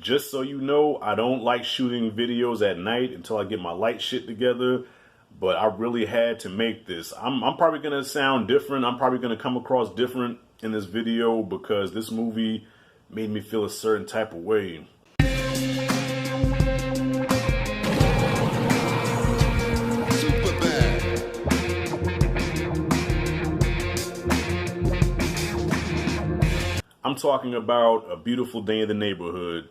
just so you know, I don't like shooting videos at night until I get my light shit together. But I really had to make this. I'm probably going to sound different. I'm probably going to come across different in this video because this movie made me feel a certain type of way. I'm talking about A Beautiful Day in the Neighborhood.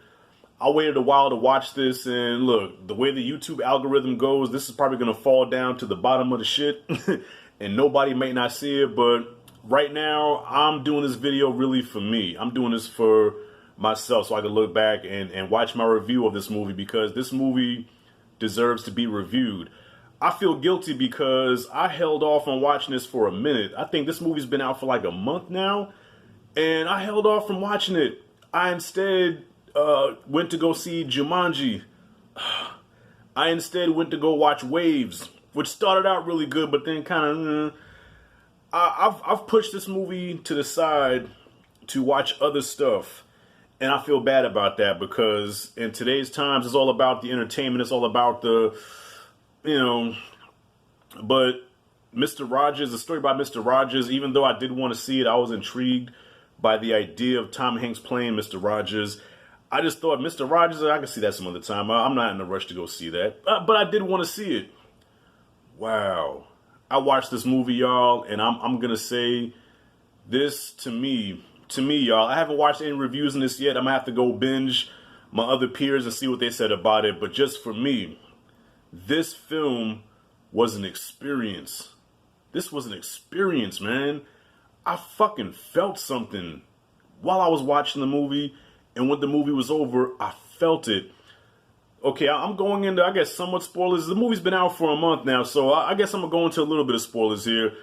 I waited a while to watch this, and look, the way the YouTube algorithm goes, this is probably going to fall down to the bottom of the shit, and nobody may not see it, but right now, I'm doing this video really for me. I'm doing this for myself so I can look back and watch my review of this movie, because this movie deserves to be reviewed. I feel guilty because I held off on watching this for a minute. I think this movie's been out for like a month now, and I held off from watching it. I instead went to go see Jumanji. I instead went to go watch Waves, which started out really good, but then kind of... I've pushed this movie to the side to watch other stuff, and I feel bad about that because in today's times, it's all about the entertainment. It's all about the, but Mr. Rogers, the story about Mr. Rogers, even though I did want to see it, I was intrigued by the idea of Tom Hanks playing Mr. Rogers. I just thought, Mr. Rogers, I can see that some other time. I'm not in a rush to go see that, but I did want to see it. Wow. I watched this movie, y'all, and I'm going to say this to me, y'all. I haven't watched any reviews on this yet. I'm going to have to go binge my other peers and see what they said about it. But just for me, this film was an experience. This was an experience, man. I fucking felt something while I was watching the movie, and when the movie was over, I felt it. Okay, I'm going into, I guess, somewhat spoilers. The movie's been out for a month now, so I guess I'm going to go into a little bit of spoilers here.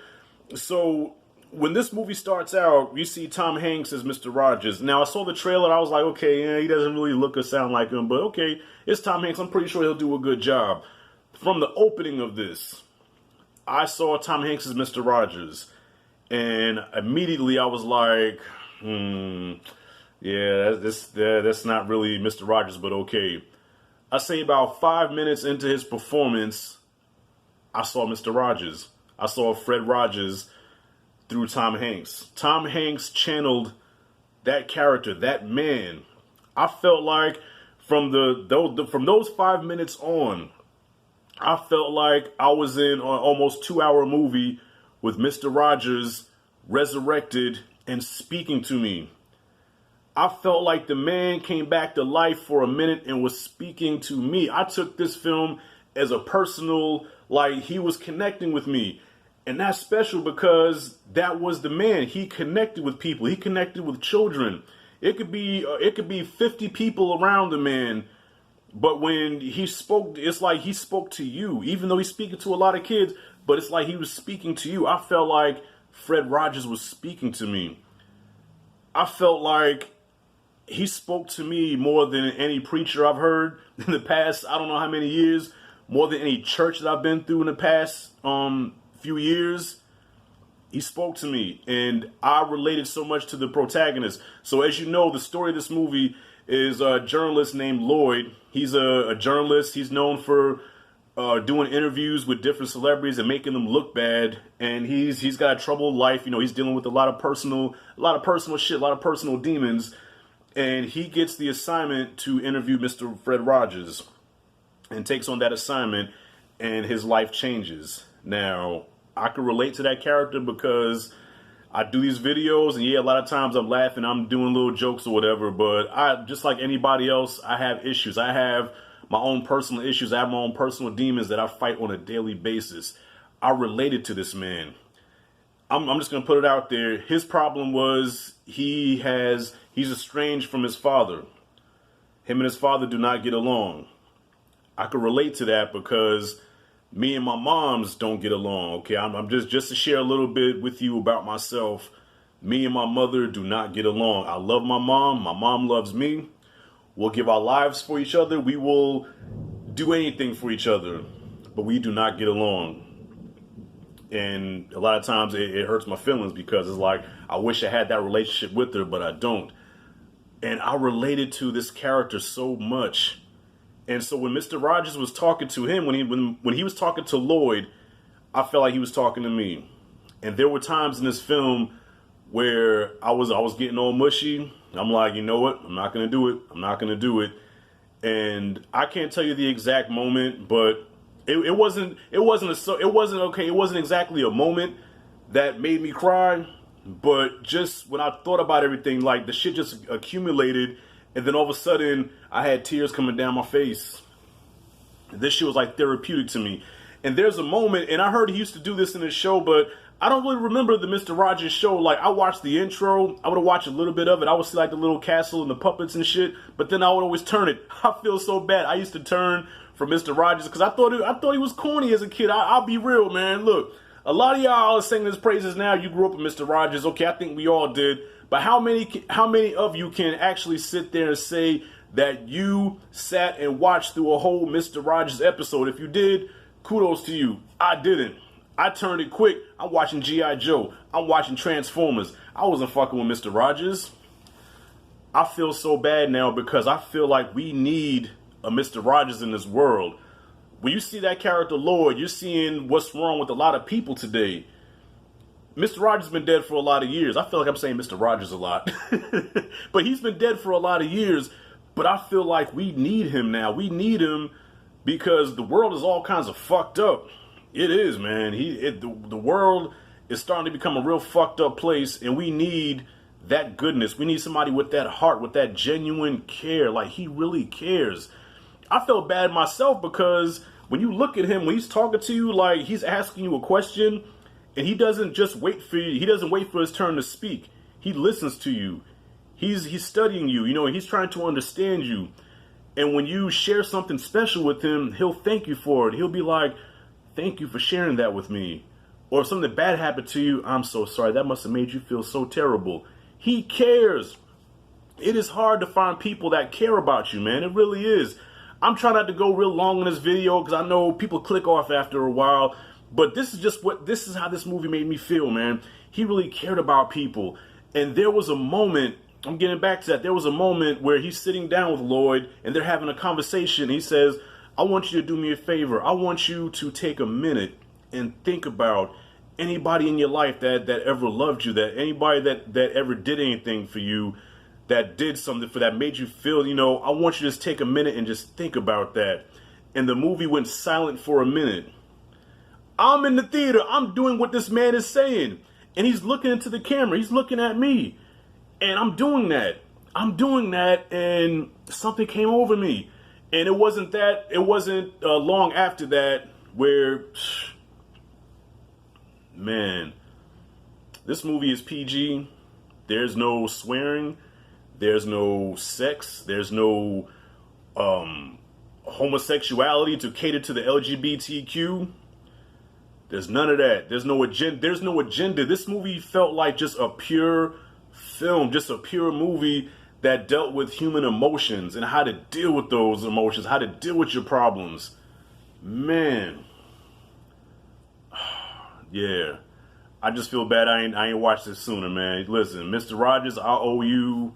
So, when this movie starts out, you see Tom Hanks as Mr. Rogers. Now, I saw the trailer, I was like, okay, yeah, he doesn't really look or sound like him, but okay, it's Tom Hanks, I'm pretty sure he'll do a good job. From the opening of this, I saw Tom Hanks as Mr. Rogers, and immediately I was like, yeah, that's not really Mr. Rogers, but okay. I say about 5 minutes into his performance, I saw Mr. Rogers. I saw Fred Rogers through Tom Hanks. Tom Hanks channeled that character, that man. I felt like from those 5 minutes on, I felt like I was in an almost 2-hour movie with Mr. Rogers resurrected and speaking to me. I felt like the man came back to life for a minute and was speaking to me. I took this film as a personal, like he was connecting with me. And that's special because that was the man. He connected with people. He connected with children. It could be 50 people around the man. But when he spoke, it's like he spoke to you, even though he's speaking to a lot of kids, but it's like he was speaking to you. I felt like Fred Rogers was speaking to me. I felt like he spoke to me more than any preacher I've heard in the past, I don't know how many years, more than any church that I've been through in the past few years. He spoke to me, and I related so much to the protagonist. So as you know, the story of this movie is a journalist named Lloyd. He's a journalist. He's known for doing interviews with different celebrities and making them look bad. And he's got a troubled life. He's dealing with a lot of personal shit, a lot of personal demons. And he gets the assignment to interview Mr. Fred Rogers and takes on that assignment, and his life changes. Now, I can relate to that character because I do these videos, and yeah, a lot of times I'm laughing, I'm doing little jokes or whatever, but I, just like anybody else, I have issues. I have my own personal issues. I have my own personal demons that I fight on a daily basis. I related to this man. I'm just going to put it out there. His problem was he's estranged from his father. Him and his father do not get along. I could relate to that because me and my moms don't get along. Okay, I'm just to share a little bit with you about myself. Me and my mother do not get along. I love my mom. My mom loves me. We'll give our lives for each other. We will do anything for each other, but we do not get along. And a lot of times it hurts my feelings because it's like, I wish I had that relationship with her, but I don't. And I related to this character so much. And so when Mr. Rogers was talking to him, when he was talking to Lloyd, I felt like he was talking to me. And there were times in this film where I was getting all mushy. I'm like, you know what? I'm not gonna do it. I'm not gonna do it. And I can't tell you the exact moment, but it wasn't exactly a moment that made me cry. But just when I thought about everything, like the shit just accumulated, and then all of a sudden I had tears coming down my face. This shit was like therapeutic to me. And there's a moment, and I heard he used to do this in his show, but I don't really remember the Mr. Rogers show. Like, I watched the intro, I would watch a little bit of it, I would see like the little castle and the puppets and shit, but then I would always turn it. I feel so bad. I used to turn from Mr. Rogers because I thought he was corny as a kid. I'll be real, man. Look, a lot of y'all are singing his praises now. You grew up with Mr. Rogers. Okay, I think we all did. But how many of you can actually sit there and say that you sat and watched through a whole Mr. Rogers episode? If you did, kudos to you. I didn't. I turned it quick. I'm watching G.I. Joe. I'm watching Transformers. I wasn't fucking with Mr. Rogers. I feel so bad now because I feel like we need a Mr. Rogers in this world. When you see that character Lloyd, you're seeing what's wrong with a lot of people today. Mr. Rogers has been dead for a lot of years. I feel like I'm saying Mr. Rogers a lot. But he's been dead for a lot of years. But I feel like we need him now. We need him because the world is all kinds of fucked up. It is, man. The world is starting to become a real fucked up place, and we need that goodness. We need somebody with that heart, with that genuine care. Like, he really cares. I felt bad myself because when you look at him, when he's talking to you, like he's asking you a question, and he doesn't just wait for you. He doesn't wait for his turn to speak. He listens to you. He's studying you, and he's trying to understand you. And when you share something special with him, he'll thank you for it. He'll be like, thank you for sharing that with me. Or if something bad happened to you, I'm so sorry. That must have made you feel so terrible. He cares. It is hard to find people that care about you, man. It really is. I'm trying not to go real long in this video because I know people click off after a while. But this is how this movie made me feel, man. He really cared about people. And there was a moment, I'm getting back to that. There was a moment where he's sitting down with Lloyd and they're having a conversation. He says, I want you to do me a favor. I want you to take a minute and think about anybody in your life that ever loved you, that anybody that ever did anything for you, that did something that made you feel, I want you to just take a minute and just think about that. And the movie went silent for a minute. I'm in the theater. I'm doing what this man is saying. And he's looking into the camera. He's looking at me. And I'm doing that. And something came over me. And it wasn't long after that where, man, this movie is PG. There's no swearing. There's no sex. There's no homosexuality to cater to the LGBTQ. There's none of that. There's no agenda. This movie felt like just a pure film, just a pure movie that dealt with human emotions and how to deal with those emotions, how to deal with your problems. Man. Yeah. I just feel bad I ain't watched this sooner, man. Listen, Mr. Rogers, I owe you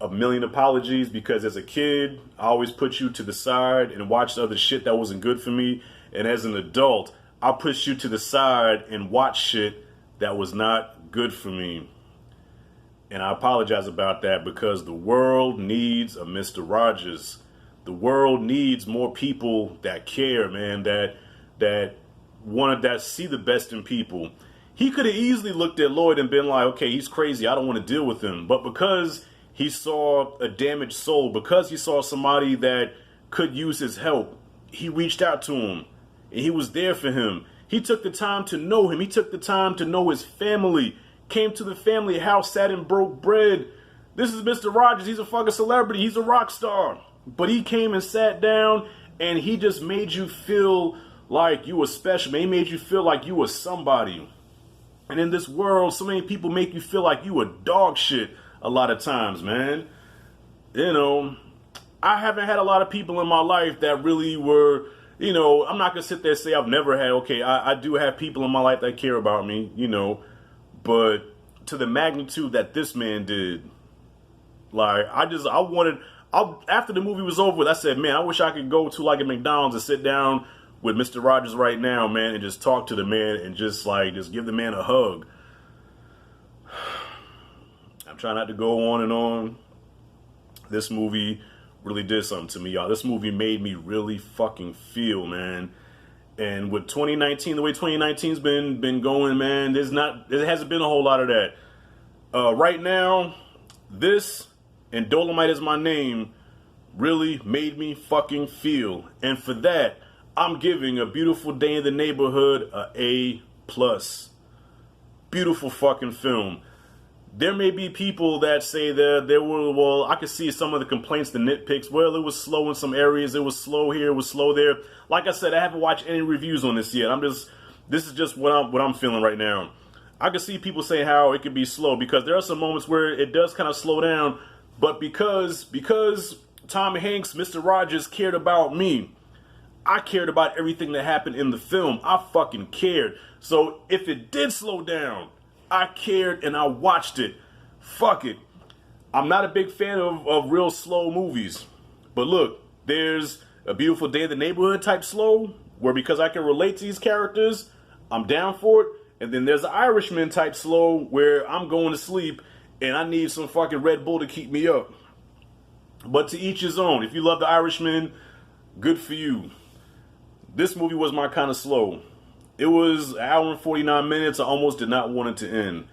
a million apologies because as a kid, I always put you to the side and watched other shit that wasn't good for me. And as an adult, I pushed you to the side and watched shit that was not good for me. And I apologize about that because the world needs a Mr. Rogers. The world needs more people that care, man, that see the best in people. He could have easily looked at Lloyd and been like, okay, he's crazy. I don't want to deal with him. But because he saw a damaged soul, because he saw somebody that could use his help, he reached out to him and he was there for him. He took the time to know him. He took the time to know his family. Came to the family house, sat and broke bread. This is Mr. Rogers. He's a fucking celebrity. He's a rock star. But he came and sat down and he just made you feel like you were special. Man, he made you feel like you were somebody. And in this world, so many people make you feel like you were dog shit a lot of times, man. I haven't had a lot of people in my life that really were, I'm not going to sit there and say I've never had, I do have people in my life that care about me, but to the magnitude that this man did, Like, after the movie was over with, I said, man, I wish I could go to like a McDonald's and sit down with Mr. Rogers right now, man, and just talk to the man and just give the man a hug. I'm trying not to go on and on. This movie really did something to me, y'all. This movie made me really fucking feel, man. And with 2019, the way 2019's been going, man, there hasn't been a whole lot of that. Right now, this and Dolomite Is My Name really made me fucking feel. And for that, I'm giving A Beautiful Day in the Neighborhood a A+. Beautiful fucking film. There may be people that say that I could see some of the complaints, the nitpicks. Well, it was slow in some areas. It was slow here. It was slow there. Like I said, I haven't watched any reviews on this yet. This is just what I'm feeling right now. I can see people say how it could be slow because there are some moments where it does kind of slow down. But because Tom Hanks, Mr. Rogers, cared about me, I cared about everything that happened in the film. I fucking cared. So if it did slow down, I cared and I watched it. Fuck it. I'm not a big fan of real slow movies. But look, there's A Beautiful Day in the Neighborhood type slow, where because I can relate to these characters, I'm down for it. And then there's The Irishman type slow, where I'm going to sleep and I need some fucking Red Bull to keep me up. But to each his own. If you love The Irishman, good for you. This movie was my kind of slow. It was an hour and 49 minutes. I almost did not want it to end.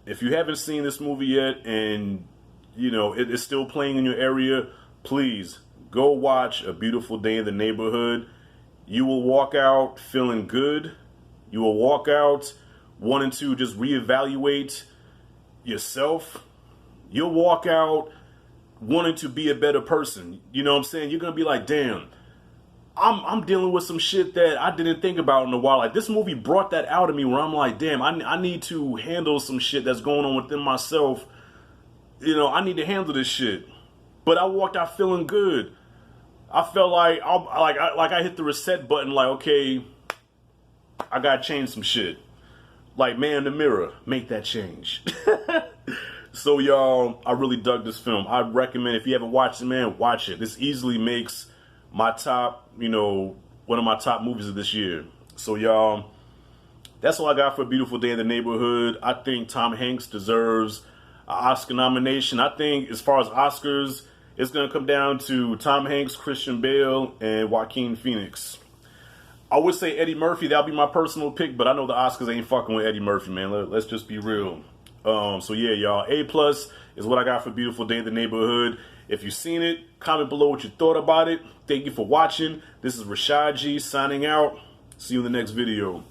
If you haven't seen this movie yet and, you know, it is still playing in your area, please go watch A Beautiful Day in the Neighborhood. You will walk out feeling good. You will walk out wanting to just reevaluate yourself. You'll walk out wanting to be a better person. You know what I'm saying? You're going to be like, damn, I'm dealing with some shit that I didn't think about in a while. Like, this movie brought that out of me where I'm like, damn, I need to handle some shit that's going on within myself. You know, I need to handle this shit. But I walked out feeling good. I felt like I hit the reset button, like, okay, I gotta change some shit. Like, man in the mirror, make that change. So, y'all, I really dug this film. I recommend, if you haven't watched it, man, watch it. This easily makes my top, you know, one of my top movies of this year. So, y'all, that's all I got for A Beautiful Day in the Neighborhood. I think Tom Hanks deserves an Oscar nomination. I think as far as Oscars, it's going to come down to Tom Hanks, Christian Bale, and Joaquin Phoenix. I would say Eddie Murphy. That'll be my personal pick, but I know the Oscars ain't fucking with Eddie Murphy, man. Let's just be real. So yeah, y'all, A+ is what I got for Beautiful Day in the Neighborhood. If you've seen it, comment below what you thought about it. Thank you for watching. This is Rashad G signing out. See you in the next video.